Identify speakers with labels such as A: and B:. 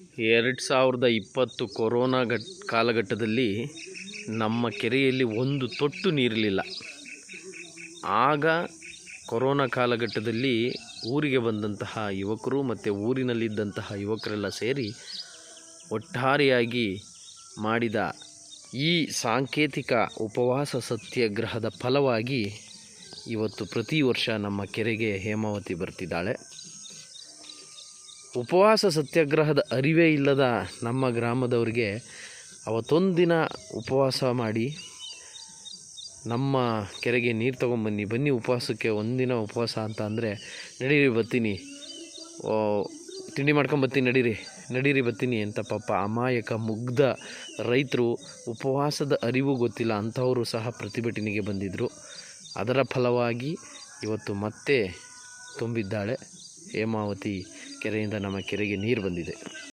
A: 2020 corona ಕಾಲಘಟ್ಟದಲ್ಲಿ ನಮ್ಮ ಕೆರೆಯಲ್ಲಿ ಒಂದು ತೊಟ್ಟು ನೀರಿರಲಿಲ್ಲ. ಆಗ ಕೊರೋನಾ ಕಾಲಘಟ್ಟದಲ್ಲಿ ಊರಿಗೆ ಬಂದಂತಹ ಯುವಕರು ಮತ್ತು ಊರಿನಲ್ಲಿದ್ದಂತಹ ಯುವಕರೆಲ್ಲ ಸೇರಿ ಒಟ್ಟಾರೆಯಾಗಿ ಮಾಡಿದ ಈ ಸಾಂಕೇತಿಕ ಉಪವಾಸ ಸತ್ಯಾಗ್ರಹದ ಫಲವಾಗಿ ಇವತ್ತು ಪ್ರತಿ ವರ್ಷ ನಮ್ಮ ಕೆರೆಗೆ ಹೇಮಾವತಿ ಬರ್ತಿದ್ದಾಳೆ. ಉಪವಾಸ ಸತ್ಯಾಗ್ರಹದ ಅರಿವೇ ಇಲ್ಲದ ನಮ್ಮ ಗ್ರಾಮದವರಿಗೆ ಅವತ್ತೊಂದು ದಿನ ಉಪವಾಸ ಮಾಡಿ ನಮ್ಮ ಕೆರೆಗೆ ನೀರು ಬನ್ನಿ ಉಪವಾಸಕ್ಕೆ ಒಂದಿನ ಉಪವಾಸ ಅಂತ ಅಂದರೆ ನಡೀರಿ ಬರ್ತೀನಿ, ತಿಂಡಿ ಮಾಡ್ಕೊಂಬರ್ತೀನಿ, ನಡೀರಿ ಬರ್ತೀನಿ ಅಂತ ಪಾಪ ಅಮಾಯಕ ಮುಗ್ಧ ರೈತರು, ಉಪವಾಸದ ಅರಿವು ಗೊತ್ತಿಲ್ಲ ಅಂಥವರು ಸಹ ಪ್ರತಿಭಟನೆಗೆ ಬಂದಿದ್ದರು. ಅದರ ಫಲವಾಗಿ ಇವತ್ತು ಮತ್ತೆ ತುಂಬಿದ್ದಾಳೆ ಹೇಮಾವತಿ ಕೆರೆಯಿಂದ ನಮ್ಮ ಕೆರೆಗೆ ನೀರು ಬಂದಿದೆ.